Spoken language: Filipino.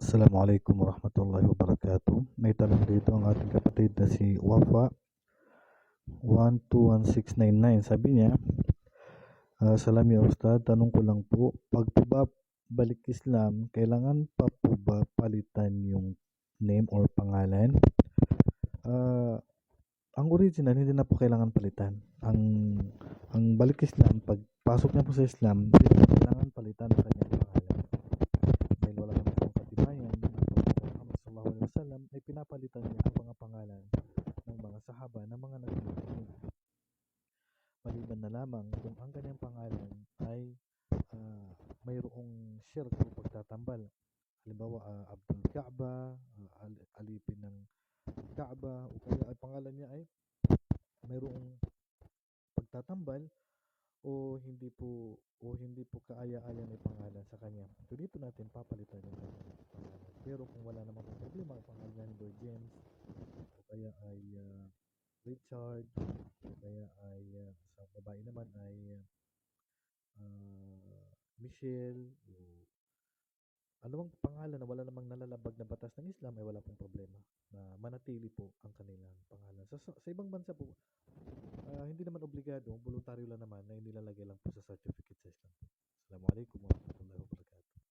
Assalamualaikum warahmatullahi wabarakatuh. May tanong dito ang ating kapatid na si Wafa 121699. Sabi niya, Salam ya Ustad, tanong ko lang po, pag po ba balik Islam, kailangan pa po ba palitan yung name or pangalan? Ang original, hindi na po kailangan palitan. Ang balik Islam, pag pasok niya po sa Islam, hindi na kailangan palitan ang kanyang pangalan. Dahil wala naman pong katibayan na Muhammad sallallahu alaihi wasallam ay pinapalitan niya ang mga pangalan ng mga sahaba ng mga nagsusunod. Maliban na lamang kung ang kanyang pangalan ay mayroong shirk o pagtatambal. Halimbawa, Abdul Kaaba, alipin ng Kaaba, o kaya ang pangalan niya ay mayroong pagtatambal o hindi po kaaya-aya may pangalan sa kanya. So dito natin papalitan yung kanyang pangalan. Pero kung wala namang problema, ang pangalan niya Lord James o kaya ay Richard o kaya ay sa babae naman ay Michelle o anumang pangalan na wala namang nalalabag na batas ng Islam ay wala pong problema na manatili po ang kanilang pangalan. Sa ibang bansa po, hindi naman obligado, voluntaryo lang naman na inilalagay lang po sa certificate sa Islam. Assalamualaikum warahmatullahi wabarakatuh.